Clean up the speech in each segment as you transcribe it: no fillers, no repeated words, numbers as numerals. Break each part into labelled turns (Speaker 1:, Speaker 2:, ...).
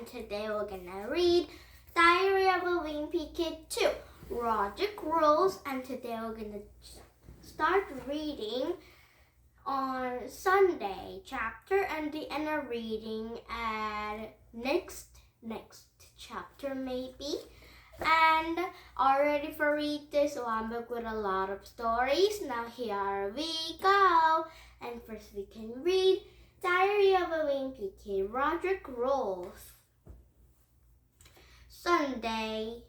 Speaker 1: and today we're gonna read Diary of a Wimpy Kid 2, Logic Rules, and today we're gonna start reading on Sunday chapter and the end of reading at next chapter maybe. And already for read this, so I'm back with a lot of stories. Now here we go. And first we can read Diary of a Wimpy Kid, Roderick Rolls. Sunday.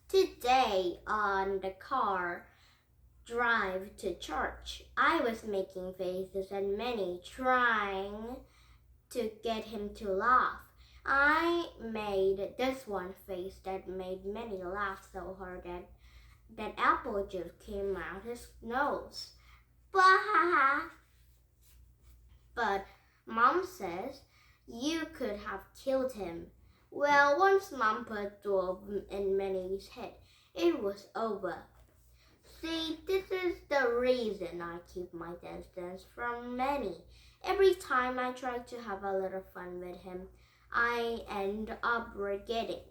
Speaker 1: Today on the car drive to church, I was making faces at Minnie, trying to get him to laugh. I made this one face that made Minnie laugh so hard that apple juice came out his nose. Bah! But Mom says you could have killed him. Well, once Mom put 12 in Minnie's head, it was over. See, this is the reason I keep my distance from Minnie. Every time I try to have a little fun with him, I end up regretting.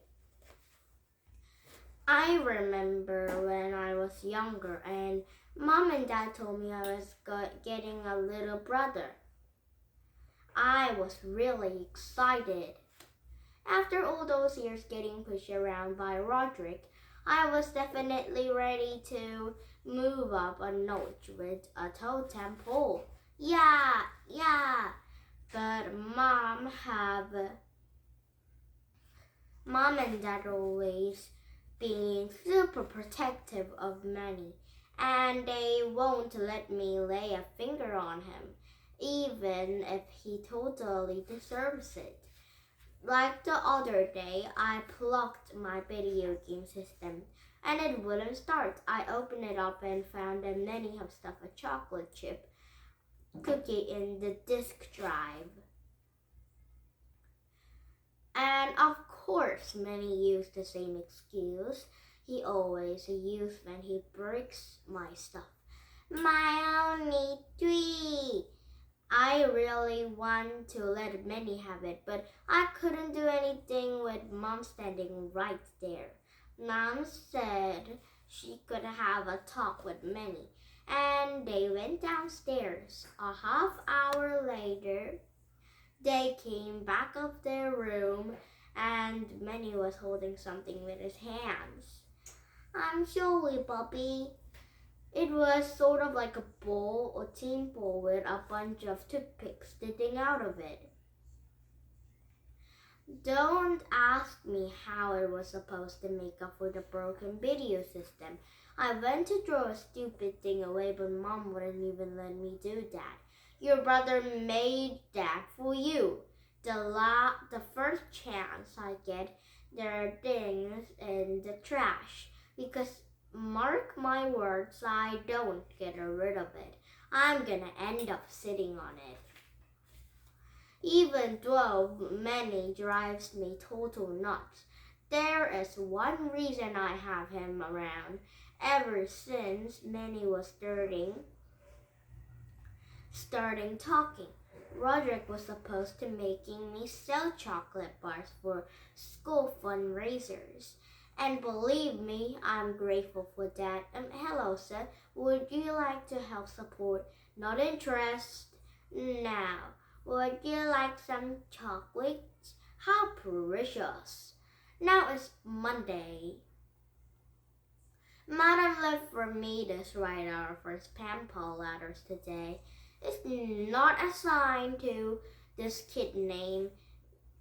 Speaker 1: I remember when I was younger and Mom and Dad told me I was getting a little brother. I was really excited. After all those years getting pushed around by Roderick, I was definitely ready to move up a notch with a totem pole. Yeah. But Mom and Dad always being super protective of Minnie, and they won't let me lay a finger on him, even if he totally deserves it. Like the other day, I plugged my video game system and it wouldn't start. I opened it up and found that Minnie had stuffed a chocolate chip cookie in the disk drive. And of course, Minnie used the same excuse he always uses when he breaks my stuff. My only tweet. I really want to let Minnie have it, but I couldn't do anything with Mom standing right there. Mom said she could have a talk with Minnie, and they went downstairs. A half hour later, they came back of their room, and Minnie was holding something with his hands. I'm sorry, Puppy. It was sort of like a bowl or tin bowl with a bunch of toothpicks sticking out of it. Don't ask me how it was supposed to make up for the broken video system. I went to throw a stupid thing away, but Mom wouldn't even let me do that. Your brother made that for you. The first chance I get, there are things in the trash. Because mark my words, I don't get rid of it. I'm gonna end up sitting on it. Even though Minnie drives me total nuts, there is one reason I have him around. Ever since Minnie was starting talking, Roderick was supposed to making me sell chocolate bars for school fundraisers. And believe me, I'm grateful for that. Hello, sir. Would you like to help support? Not interest. Now, would you like some chocolates? How precious. Now it's Monday. Madam left for me to write our first pen pal letters today. It's not assigned to this kid named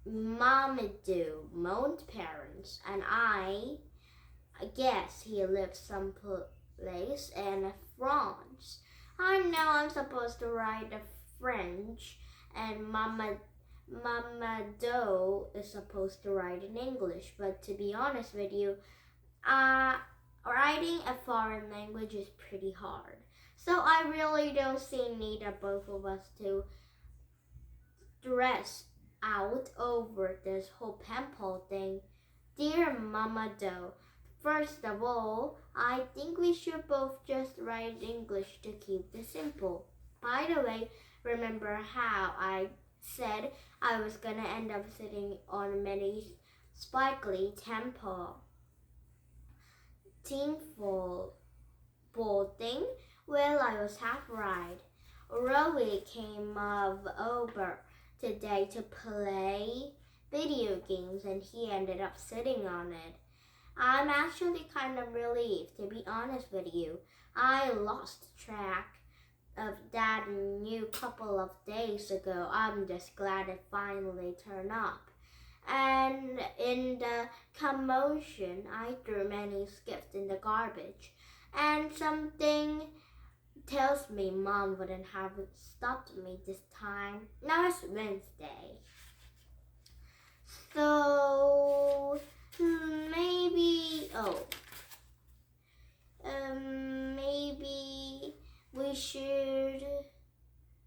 Speaker 1: Mamadou, Mount parents, and I guess he lives someplace in France. I know I'm supposed to write the French, and Mamadou is supposed to write in English, but to be honest with you, writing a foreign language is pretty hard. So I really don't see need of both of us to stress out over this whole pen pal thing. Dear Mama Doe, first of all, I think we should both just write English to keep this simple. By the way, remember how I said I was gonna end up sitting on Minnie's sparkly temple. Teamful thing. Well, I was half right. Rowie came over today to play video games and he ended up sitting on it. I'm actually kind of relieved, to be honest with you. I lost track of that new couple of days ago. I'm just glad it finally turned up. And in the commotion, I threw many gifts in the garbage. And something tells me Mom wouldn't have stopped me this time. Now it's Wednesday. So maybe maybe we should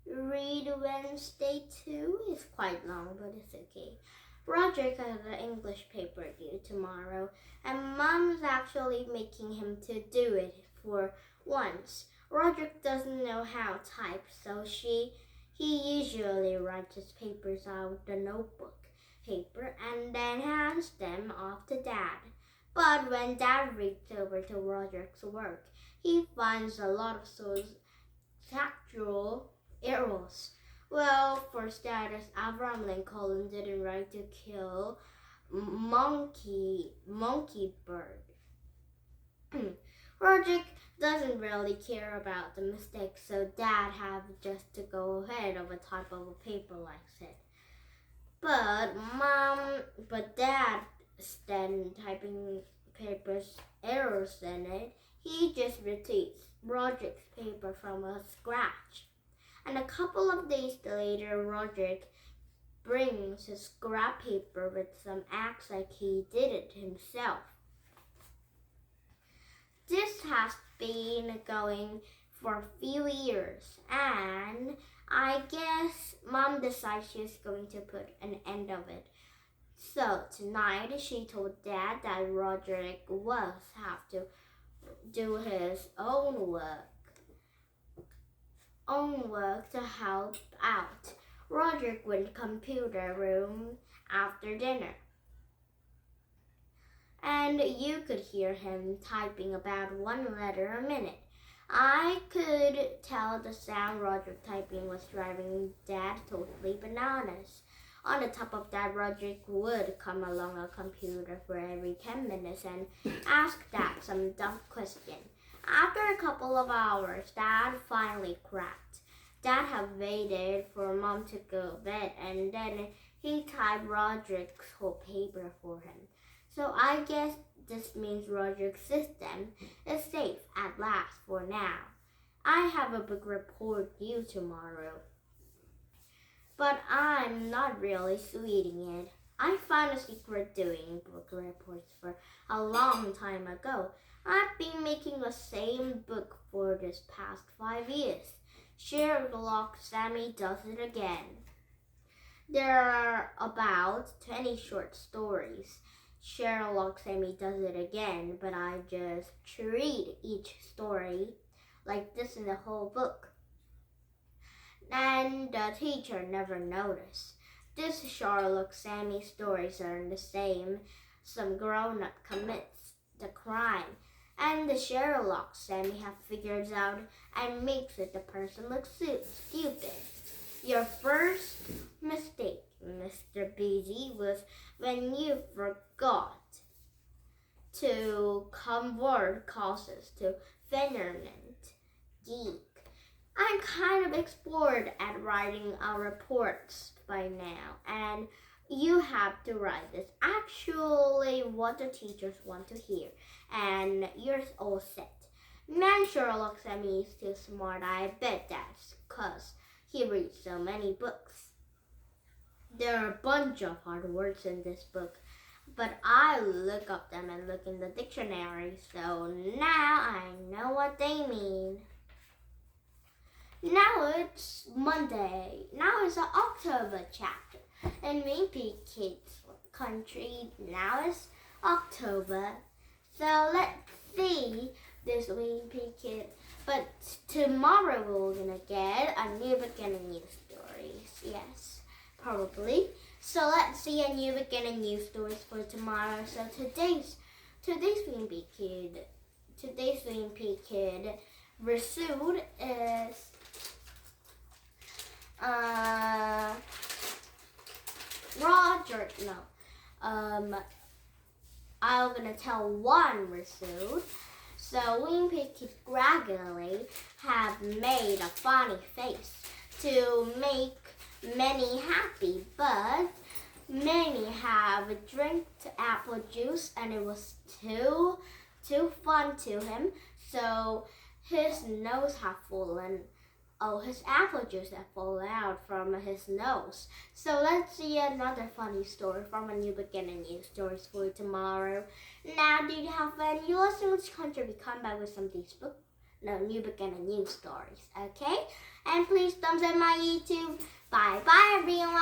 Speaker 1: read Wednesday too. It's quite long, but it's okay. Roderick has an English paper due tomorrow, and Mom's actually making him to do it for once. Roderick doesn't know how to type, so he usually writes his papers out of the notebook paper and then hands them off to Dad. But when Dad reads over to Roderick's work, he finds a lot of syntactical errors. Well, for starters, Abraham Lincoln didn't write to kill monkey bird. Roderick doesn't really care about the mistakes, so Dad had just to go ahead of a type of a paper like that. But Dad, then typing papers errors in it, he just repeats Roderick's paper from scratch. And a couple of days later, Roderick brings his scrap paper with some acts like he did it himself. This has been going for a few years, and I guess Mom decides she's going to put an end of it. So tonight she told Dad that Roderick will have to do his own work to help out. Roderick went to the computer room after dinner, and you could hear him typing about one letter a minute. I could tell the sound Roderick typing was driving Dad totally bananas. On the top of that, Roderick would come along a computer for every 10 minutes and ask Dad some dumb question. After a couple of hours, Dad finally cracked. Dad had waited for Mom to go to bed, and then he typed Roderick's whole paper for him. So I guess this means Roderick's system is safe at last for now. I have a book report due tomorrow, but I'm not really sweeting it. I found a secret doing book reports for a long time ago. I've been making the same book for this past 5 years. Sherlock Sammy Does It Again. There are about 20 short stories. Sherlock Sammy Does It Again, but I just read each story like this in the whole book. And the teacher never noticed. This Sherlock Sammy stories are the same. Some grown-up commits the crime, and the Sherlock Sammy have figured out and makes it the person look stupid. Your first mistake, Mr. Beasy, was when you forgot to convert causes to Fingernet Geek. I'm kind of expert at writing our reports by now, and you have to write this actually what the teachers want to hear, and you're all set. Man, Sherlock Sammy is too smart. I bet that's because he reads so many books. There are a bunch of hard words in this book, but I look up them and look in the dictionary, so now I know what they mean. Now it's Monday. Now it's an October chapter. In Wimpy Kids country, now it's October. So let's see this Wimpy Kid. But tomorrow we're gonna get a new beginning news stories. Yes. probably. So let's see a new beginning news stories for tomorrow. So today's Wimpy kid Rasood is Roger. No, I'm gonna tell one Rasood. So Wimpy kid gradually have made a funny face to make many happy, but many have drank apple juice and it was too fun to him. So his nose have fallen. Oh, his apple juice have fallen out from his nose. So let's see another funny story from a new beginning news stories for tomorrow. Now, do you have any lessons contribute? Come back with some new beginning news stories, okay? And please thumbs up my YouTube. Bye bye everyone.